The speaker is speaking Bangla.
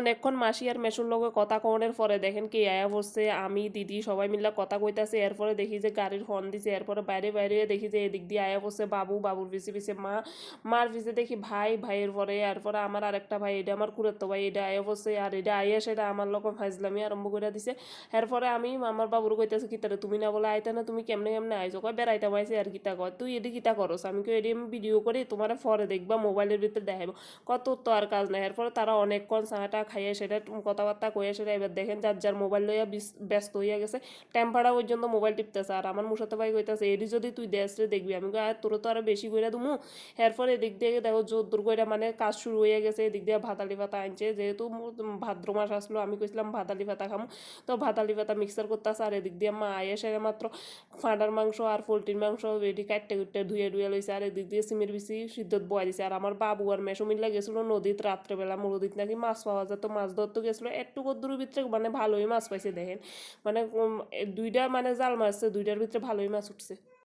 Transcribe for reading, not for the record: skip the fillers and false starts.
অনেকক্ষণ মাসি আর মেসুর লগে কথা কনের পরে দেখেন কি আয়া পড়ছে, আমি দিদি সবাই মিলে কথা কইতাছে। এরপরে দেখি যে গাড়ির হর্ন দিছে, এরপরে বাইরে বাইরে দেখি যে এদিক দিয়ে আয়া পড়ছে বাবু, বাবুর পিছে পিছে মা, মার পিছে দেখি ভাই, ভাইয়ের পরে এরপরে আমার আরেকটা ভাই, এটা আমার কুড়াতো ভাই, এটা আয়া পড়ছে। আর এটা আইয়া সেটা আমার লোক ফাইজলামি আরম্ভ করে দিছে। এরপরে আমি আমার বাবুর কইতাছে কিতারে তুমি না বলে আইতা না, তুমি কেমনে কেমনে আইছো, কয় বেড়াইতে পাইছে আর কিতা কয় তুই এটি কিতা করস, আমি কই এটি আমি ভিডিও করি তোমার পরে দেখবা মোবাইলের ভিতরে দেখাবো, কত তো আর কাজ নাই। এরপরে তারা অনেকক্ষণ চাটা খাইয়ে সেটা কথাবার্তা কয়ে সেটা এবার দেখেন যার যার মোবাইল লইয়া ব্যস্ত হইয়া গেছে, টেম্পারা পর্যন্ত মোবাইল টিপতেছে। আর আমার মুসাতে ভাই কইতাছে এটি যদি তুই দেশ রে দেখবি, আমি কই তোর তো আরো বেশি কইরা দুমু। এরপরে এদিক দিয়ে দেখো জোর দূর করে মানে কাজ শুরু হয়ে গেছে, এদিক দিয়ে ভাতালি পাতা আনছে, যেহেতু ভাদ্র মাস আসলো আমি কইছিলাম ভাতালি পাতা খামো, তো ভাতালি পাতা মিক্সার করতেছে। আর এদিক দিয়ে মা আয়ে সেরে মাত্র ফাঁডার মাংস আর পোলট্রির মাংস এটি কাটতে কুটতে ধুয়ে ধুয়ে লইছে। আর এদিক দিয়ে সিমের বিচি সিদ্ধত বয়া দিছে। আর আমার বাবু আর মেশো মিল্লা গেছিলো নদীত রাত্রেবেলা, নদীত নাকি মাছ পাওয়া যায়, তো মাছ ধরতে গেছিলো একটু কদ্দুরের ভিতরে মানে ভালোই মাছ পাইছে দেখেন, মানে দুইটা মানে জাল মারছে, দুইটার ভিতরে ভালোই মাছ উঠছে।